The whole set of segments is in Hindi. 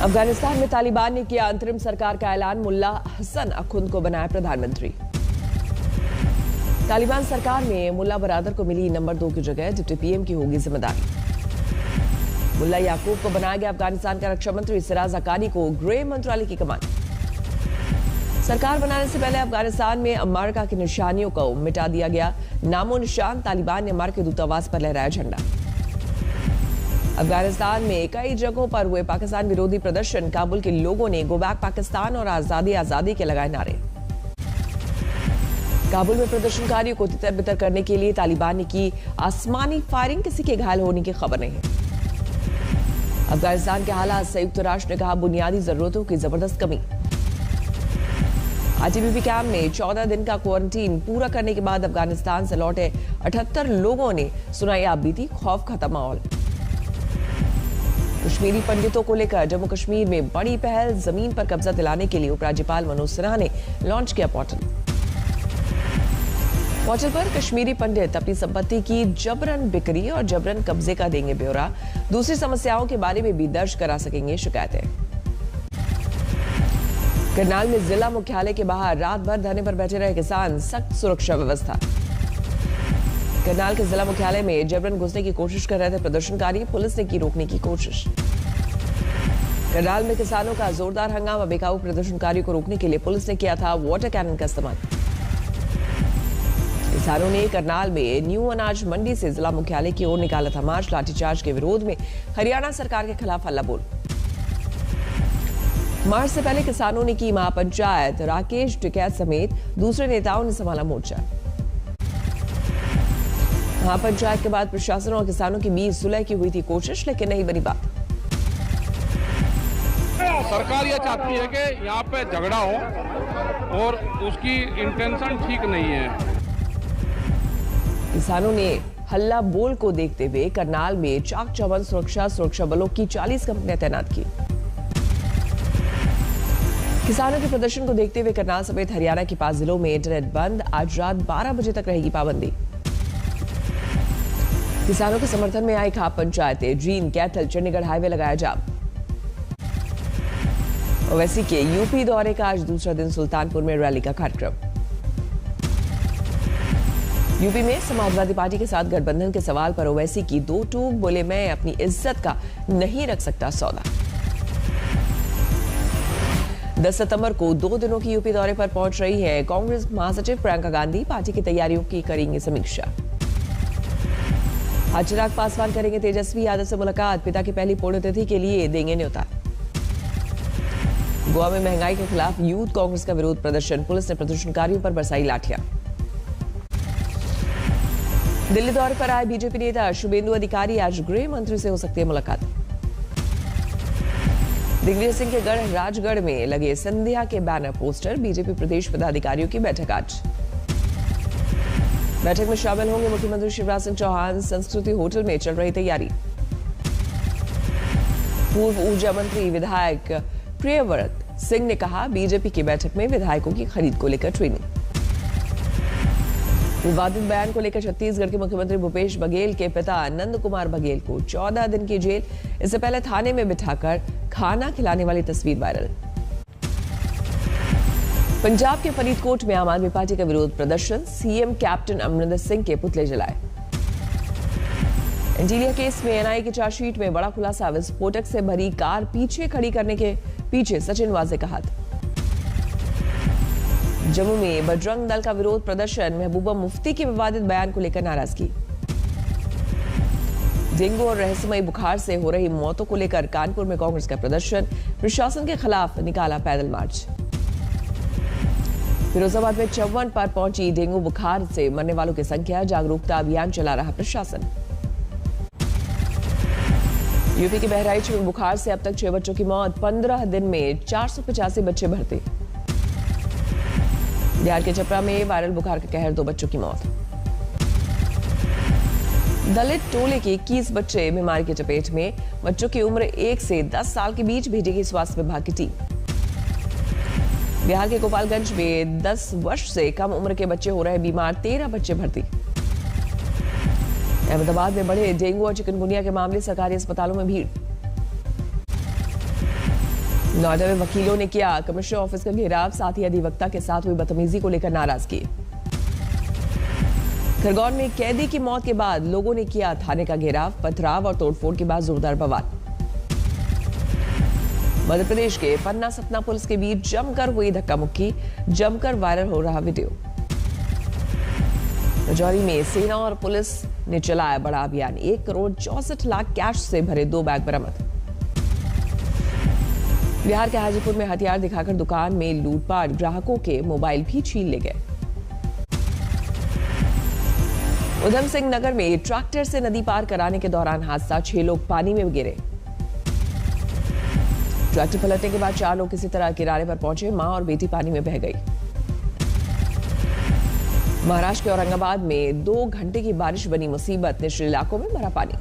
अफगानिस्तान में तालिबान ने किया अंतरिम सरकार का ऐलान, मुल्ला हसन अखुंद को बनाया प्रधानमंत्री। तालिबान सरकार में मुल्ला बरादर को मिली नंबर 2 की जगह, डिप्टी पीएम की होगी जिम्मेदारी। मुल्ला याकूब को बनाया गया अफगानिस्तान का रक्षा मंत्री, सिराज हक्कानी को गृह मंत्रालय की कमान। सरकार बनाने से पहले अफगानिस्तान में अमेरिका की निशानियों को मिटा दिया गया, नामो निशान। तालिबान ने अमेरिकी दूतावास पर लहराया झंडा। अफगानिस्तान में कई जगहों पर हुए पाकिस्तान विरोधी प्रदर्शन, काबुल के लोगों ने गो बैक पाकिस्तान और आजादी आजादी के लगाए नारे। काबुल में प्रदर्शनकारियों को तितर बितर करने के लिए तालिबान ने की आसमानी फायरिंग, किसी के घायल होने की खबर नहीं है। अफगानिस्तान के हालात, संयुक्त राष्ट्र ने कहा बुनियादी जरूरतों की जबरदस्त कमी। आईटीबीपी कैंप में 14 दिन का क्वारंटीन पूरा करने के बाद अफगानिस्तान से लौटे 78 लोगों ने सुनाई आप बीती, खौफ खत्म माहौल। कश्मीरी पंडितों को लेकर जम्मू कश्मीर में बड़ी पहल, जमीन पर कब्जा दिलाने के लिए उपराज्यपाल मनोज सिन्हा ने लॉन्च किया पोर्टल। पोर्टल पर कश्मीरी पंडित अपनी संपत्ति की जबरन बिक्री और जबरन कब्जे का देंगे ब्यौरा, दूसरी समस्याओं के बारे में भी दर्ज करा सकेंगे शिकायतें। करनाल में जिला मुख्यालय के बाहर रात भर धरने पर बैठे रहे किसान, सख्त सुरक्षा व्यवस्था। करनाल के जिला मुख्यालय में जबरन घुसने की कोशिश कर रहे थे प्रदर्शनकारी, पुलिस ने की रोकने की कोशिश। करनाल में किसानों का जोरदार हंगामा, बेकाबू प्रदर्शनकारियों को रोकने के लिए पुलिस ने किया था वाटर कैनन का इस्तेमाल। किसानों ने करनाल में न्यू अनाज मंडी से जिला मुख्यालय की ओर निकाला था मार्च, लाठीचार्ज के विरोध में हरियाणा सरकार के खिलाफ हल्ला बोल। मार्च से पहले किसानों ने की महापंचायत, राकेश टिकैत समेत दूसरे नेताओं ने संभाला मोर्चा। महापंचायत के बाद प्रशासन और किसानों के बीच सुलह की हुई थी कोशिश, लेकिन नहीं बनी बात। सरकार ये चाहती है कि यहाँ पे झगड़ा हो और उसकी इंटेंशन ठीक नहीं है। किसानों ने हल्ला बोल को देखते हुए करनाल में चाक चौबंद सुरक्षा बलों की 40 कंपनियां तैनात की। किसानों के प्रदर्शन को देखते हुए करनाल समेत हरियाणा के 5 जिलों में इंटरनेट बंद, आज रात 12 बजे तक रहेगी पाबंदी। किसानों के समर्थन में आई खाप पंचायतें, जींद, कैथल, चंडीगढ़ हाईवे लगाया जाम। ओवैसी के यूपी दौरे का आज दूसरा दिन, सुल्तानपुर में रैली का कार्यक्रम। यूपी में समाजवादी पार्टी के साथ गठबंधन के सवाल पर ओवैसी की 2 टूक, बोले मैं अपनी इज्जत का नहीं रख सकता सौदा। 10 सितंबर को 2 दिनों की यूपी दौरे पर पहुंच रही है कांग्रेस महासचिव प्रियंका गांधी, पार्टी की तैयारियों की करेंगे समीक्षा। आज चिराग पासवान करेंगे तेजस्वी यादव से मुलाकात, पिता की पहली पुण्यतिथि के लिए देंगे न्योता। गोवा में महंगाई के खिलाफ यूथ कांग्रेस का विरोध प्रदर्शन, पुलिस ने प्रदर्शनकारियों पर बरसाई लाठियां। दिल्ली दौरे पर आए बीजेपी नेता शुभेंदु अधिकारी, आज गृह मंत्री से हो सकती है मुलाकात। दिग्विजय सिंह के गढ़ राजगढ़ में लगे संध्या के बैनर पोस्टर, बीजेपी प्रदेश पदाधिकारियों की बैठक आज। बैठक में शामिल होंगे मुख्यमंत्री शिवराज सिंह चौहान, संस्कृति होटल में चल रही तैयारी। पूर्व ऊर्जा मंत्री विधायक प्रियव्रत सिंह ने कहा बीजेपी की बैठक में विधायकों की खरीद को लेकर ट्रेनिंग। विवादित बयान को लेकर छत्तीसगढ़ के मुख्यमंत्री भूपेश बघेल के पिता नंद कुमार बघेल को 14 दिन की जेल, इससे पहले थाने में बिठाकर खाना खिलाने वाली तस्वीर वायरल। पंजाब के फरीदकोट में आम आदमी पार्टी का विरोध प्रदर्शन, सीएम कैप्टन अमरिंदर सिंह के पुतले जलाए। इंटीरियर केस में एनआईए की चार्जशीट में बड़ा खुलासा, विस्फोटक से भरी कार पीछे खड़ी करने के पीछे सचिन वाजे का हाथ। जम्मू में बजरंग दल का विरोध प्रदर्शन, महबूबा मुफ्ती के विवादित बयान को लेकर नाराजगी। डेंगू और रहस्यमयी बुखार से हो रही मौतों को लेकर कानपुर में कांग्रेस का प्रदर्शन, प्रशासन के खिलाफ निकाला पैदल मार्च। फिरोजाबाद में 54 पर पहुंची डेंगू बुखार से मरने वालों की संख्या, जागरूकता अभियान चला रहा प्रशासन। यूपी के बहराइच में बुखार से अब तक 6 बच्चों की मौत, 15 दिन में 485 बच्चे भर्ती। बिहार के चपरा में वायरल बुखार का कहर, 2 बच्चों की मौत। दलित टोले के 21 बच्चे बीमारी की चपेट में, बच्चों की उम्र 1 से 10 साल के बीच, भेजेगी स्वास्थ्य विभाग की टीम। बिहार के गोपालगंज में 10 वर्ष से कम उम्र के बच्चे हो रहे बीमार, 13 बच्चे भर्ती। अहमदाबाद में बढ़े डेंगू और चिकनगुनिया के मामले, सरकारी अस्पतालों में भीड़। नोएडा में वकीलों ने किया कमिश्नर ऑफिस का घेराव, साथ ही अधिवक्ता के साथ हुई बदतमीजी को लेकर नाराजगी। खरगोन में कैदी की मौत के बाद लोगों ने किया थाने का घेराव, पथराव और तोड़फोड़ के बाद जोरदार बवाल। मध्य प्रदेश के पन्ना सतना पुलिस के बीच जमकर हुई धक्का मुक्की, जमकर वायरल हो रहा वीडियो। राजौरी में सेना और पुलिस ने चलाया बड़ा अभियान, 1,64,00,000 कैश से भरे 2 बैग बरामद। बिहार के हाजीपुर में हथियार दिखाकर दुकान में लूटपाट, ग्राहकों के मोबाइल भी छीन ले गए। उधम सिंह नगर में ट्रैक्टर से नदी पार कराने के दौरान हादसा, 6 लोग पानी में गिरे। ट्रैक्टर पलटने के बाद 4 लोग किसी तरह किनारे पर पहुंचे, मां और बेटी पानी में बह गई। महाराष्ट्र के औरंगाबाद में 2 घंटे की बारिश बनी मुसीबत, निचले इलाकों में भरा पानी।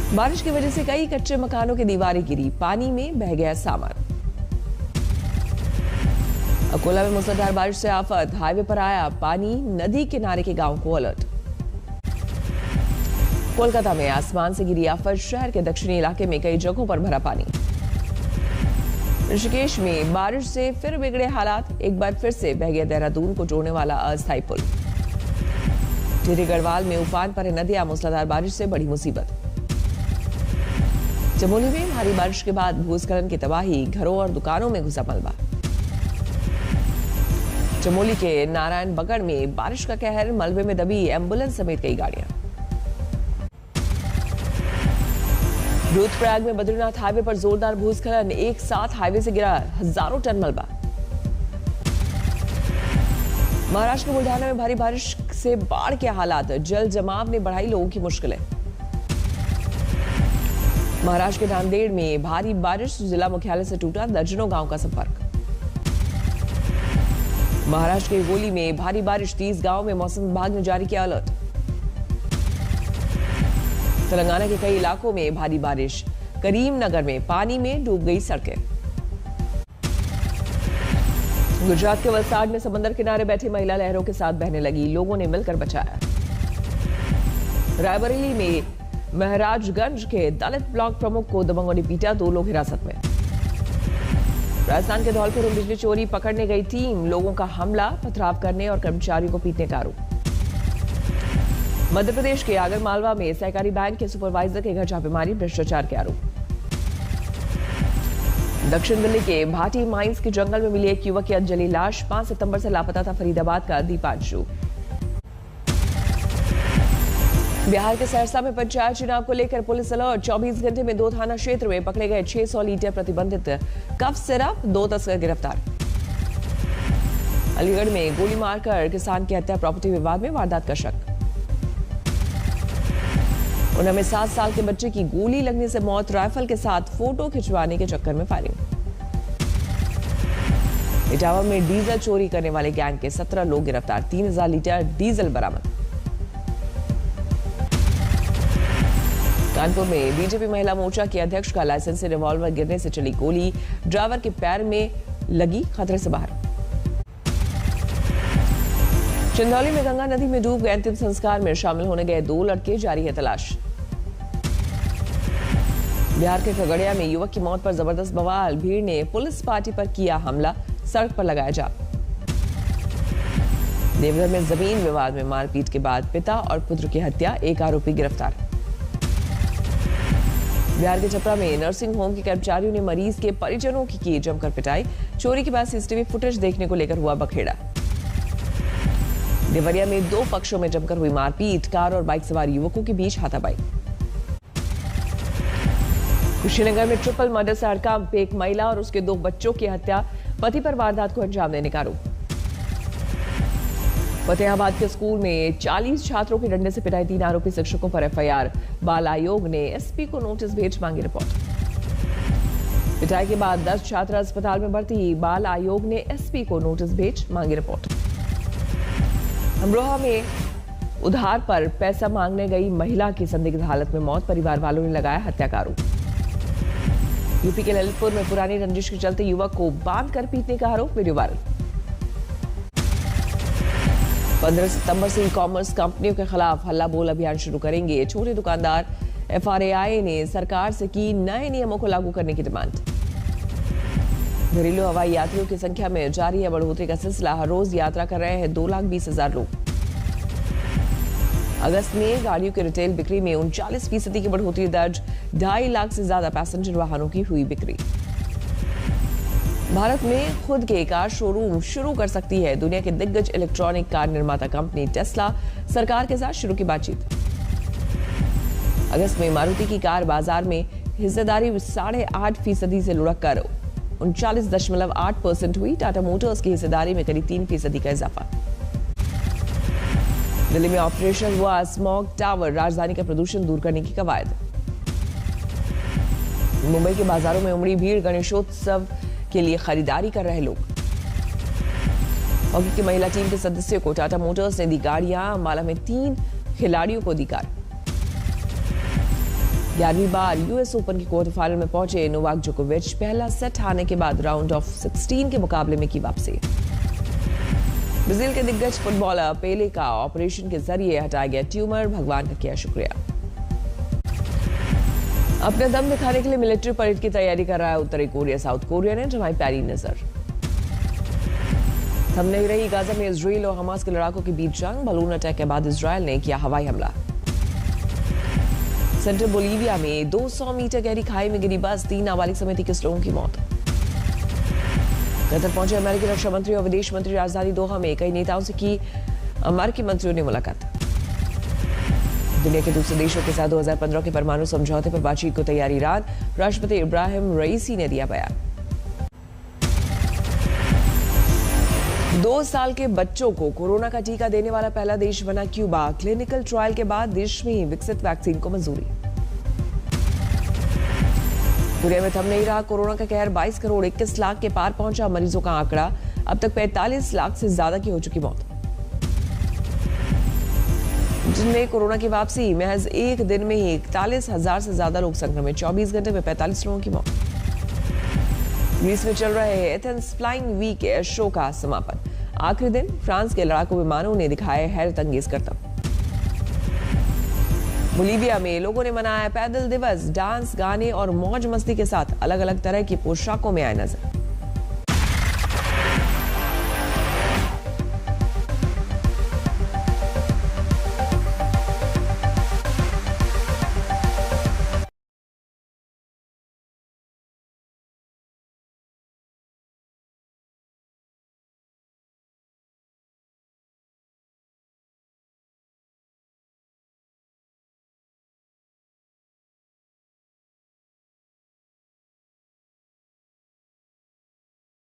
बारिश की वजह से कई कच्चे मकानों की दीवारें गिरी, पानी में बह गया सामान। अकोला में मूसलाधार बारिश से आफत, हाईवे पर आया पानी, नदी किनारे के गांव को अलर्ट। कोलकाता में आसमान से गिरी आफत, शहर के दक्षिणी इलाके में कई जगहों पर भरा पानी। ऋषिकेश में बारिश से फिर बिगड़े हालात, एक बार फिर से बह गया देहरादून को जोड़ने वाला अस्थायी पुल। टिहरी गढ़वाल में उफान पर है नदियां, मूसलाधार बारिश से बड़ी मुसीबत। चमोली में भारी बारिश के बाद भूस्खलन की तबाही, घरों और दुकानों में घुसा मलबा। चमोली के नारायण बगड़ में बारिश का कहर, मलबे में दबी एम्बुलेंस समेत कई गाड़ियां। रुद्रप्रयाग में बद्रीनाथ हाईवे पर जोरदार भूस्खलन, एक साथ हाईवे से गिरा हजारों टन मलबा। महाराष्ट्र के बुल्ढाना में भारी बारिश से बाढ़ के हालात, जल जमाव ने बढ़ाई लोगों की मुश्किलें। महाराष्ट्र के नांदेड़ में भारी बारिश, जिला मुख्यालय से टूटा दर्जनों गांव का संपर्क। महाराष्ट्र के गोली में भारी बारिश, 30 गांव में मौसम विभाग ने जारी किया अलर्ट। तेलंगाना के कई इलाकों में भारी बारिश, करीमनगर में पानी में डूब गई सड़कें। गुजरात के वलसाड में समंदर किनारे बैठी महिला लहरों के साथ बहने लगी, लोगों ने मिलकर बचाया। रायबरेली में महराजगंज के दलित ब्लॉक प्रमुख को दबंगों ने पीटा, 2 लोग हिरासत में। राजस्थान के धौलपुर में बिजली चोरी पकड़ने गई टीम, लोगों का हमला, पथराव करने और कर्मचारियों को पीटने का आरोप। मध्य प्रदेश के आगरमालवा में सहकारी बैंक के सुपरवाइजर के घर छापेमारी, भ्रष्टाचार के आरोप। दक्षिण दिल्ली के भाटी माइंस के जंगल में मिली एक युवक की जली लाश, 5 सितंबर से लापता था फरीदाबाद का दीपांशु। बिहार के सहरसा में पंचायत चुनाव को लेकर पुलिस अलर्ट, 24 घंटे में 2 थाना क्षेत्र में पकड़े गए 600 लीटर प्रतिबंधित कफ सिरप, 2 तस्कर गिरफ्तार। अलीगढ़ में गोली मारकर किसान की हत्या, प्रॉपर्टी विवाद में वारदात का शक। उन्हें में 7 साल के बच्चे की गोली लगने से मौत, राइफल के साथ फोटो खिंचवाने के चक्कर में फायरिंग। इटावा में डीजल चोरी करने वाले गैंग के 17 लोग गिरफ्तार, 3000 लीटर डीजल बरामद। कानपुर में बीजेपी महिला मोर्चा के अध्यक्ष का लाइसेंस से रिवॉल्वर गिरने से चली गोली, ड्राइवर के पैर में लगी, खतरे से बाहर। चंदौली में गंगा नदी में डूब गए, अंतिम संस्कार में शामिल होने गए 2 लड़के, जारी है तलाश। बिहार के खगड़िया में युवक की मौत पर जबरदस्त बवाल, भीड़ ने पुलिस पार्टी पर किया हमला, सड़क पर लगाया जाम। देवघर में जमीन विवाद में मारपीट के बाद पिता और पुत्र की हत्या, 1 आरोपी गिरफ्तार। बिहार के छपरा में नर्सिंग होम के कर्मचारियों ने मरीज के परिजनों की जमकर पिटाई, चोरी के बाद सीसीटीवी फुटेज देखने को लेकर हुआ बखेड़ा। देवरिया में 2 पक्षों में जमकर हुई मारपीट, कार और बाइक सवार युवकों के बीच हाथापाई। कुशीनगर में ट्रिपल मर्डर से हड़कंप, एक महिला और उसके 2 बच्चों की हत्या, पति पर वारदात को अंजाम देने का आरोप। फतेहाबाद के स्कूल में 40 छात्रों की डंडे से पिटाई, 3 आरोपी शिक्षकों पर एफआईआर, बाल आयोग ने एसपी को नोटिस भेज मांगी रिपोर्ट। पिटाई के बाद 10 छात्र अस्पताल में भर्ती, बाल आयोग ने एसपी को नोटिस भेज मांगी रिपोर्ट। अमरोहा में उधार पर पैसा मांगने गई महिला की संदिग्ध हालत में मौत, परिवार वालों ने लगाया हत्या का आरोप। यूपी के ललितपुर में पुरानी रंजिश के चलते युवक को बांध कर पीटने का आरोप, वीडियो वायरल। 15 सितंबर से ई कॉमर्स कंपनियों के खिलाफ हल्ला बोल अभियान शुरू करेंगे। छोटे दुकानदार FRAI ने सरकार से की नए नियमों को लागू करने की डिमांड। घरेलू हवाई यात्रियों की संख्या में जारी है बढ़ोतरी का सिलसिला। हर रोज यात्रा कर रहे हैं 2,20,000 लोग। अगस्त में गाड़ियों की रिटेल बिक्री में 39% की बढ़ोतरी दर्ज। 2.5 लाख से ज्यादा पैसेंजर वाहनों की हुई बिक्री। भारत में खुद के कार शोरूम शुरू कर सकती है दुनिया के दिग्गज इलेक्ट्रॉनिक कार निर्माता कंपनी टेस्ला। सरकार के साथ शुरू की बातचीत। अगस्त में मारुति की कार बाजार में हिस्सेदारी 8.5% से लुढ़क कर 39.8% हुई। टाटा मोटर्स की हिस्सेदारी में करीब 3% का इजाफा। दिल्ली में ऑपरेशन हुआ स्मॉग टावर। राजधानी का प्रदूषण दूर करने की कवायद। मुंबई के बाजारों में उमड़ी भीड़। गणेशोत्सव के लिए खरीदारी कर रहे लोग। हॉकी की महिला टीम के सदस्यों को टाटा मोटर्स ने दी गाड़ियां। माला में 3 खिलाड़ियों को दी कार। 11वीं बार US ओपन के क्वार्टर फाइनल में पहुंचे नोवाक जोकोविच। पहला सेट हारने के बाद राउंड ऑफ 16 के मुकाबले में की वापसी। ब्राजील के दिग्गज फुटबॉलर पेले का ऑपरेशन के जरिए हटाया गया ट्यूमर। भगवान का किया शुक्रिया। अपने दम दिखाने के लिए मिलिट्री परेड की तैयारी कर रहा है उत्तरी कोरिया। साउथ कोरिया ने जमाई पैरी नजर। थम नहीं रही गाजा में इजराइल और हमास के लड़ाकों के बीच जंग। बलून अटैक के बाद इजराइल ने किया हवाई हमला। सेंट्रल बोलीविया में 200 मीटर गहरी खाई में गिरी बस। 3 नाबालिग समेत 21 लोगों की मौत। कतर पहुंचे अमेरिकी रक्षा मंत्री और विदेश मंत्री। राजधानी दोहा में कई नेताओं से की अमेरिकी मंत्रियों ने मुलाकात। दुनिया के दूसरे देशों के साथ 2015 के परमाणु समझौते पर बातचीत को तैयार ईरान। राष्ट्रपति इब्राहिम रईसी ने दिया बयान। 2 साल के बच्चों को कोरोना का टीका देने वाला पहला देश बना क्यूबा। क्लिनिकल ट्रायल के बाद देश में ही विकसित वैक्सीन को मंजूरी। दुनिया में थम नहीं रहा कोरोना का कहर। 22 करोड़ 21 लाख के पार पहुंचा मरीजों का आंकड़ा। अब तक 45 लाख से ज्यादा की हो चुकी मौत। जिनमें कोरोना की वापसी। महज एक दिन में ही 41,000 से ज्यादा लोग संक्रमित। 24 घंटे में 45 लोगों की मौत। ग्रीस में चल रहे Athens flying week air show का समापन। आखिरी दिन फ्रांस के लड़ाकू विमानों ने दिखाए हैरत अंगेज करतब। बोलीविया में लोगों ने मनाया पैदल दिवस। डांस, गाने और मौज मस्ती के साथ अलग अलग तरह की पोशाकों में आए नजर।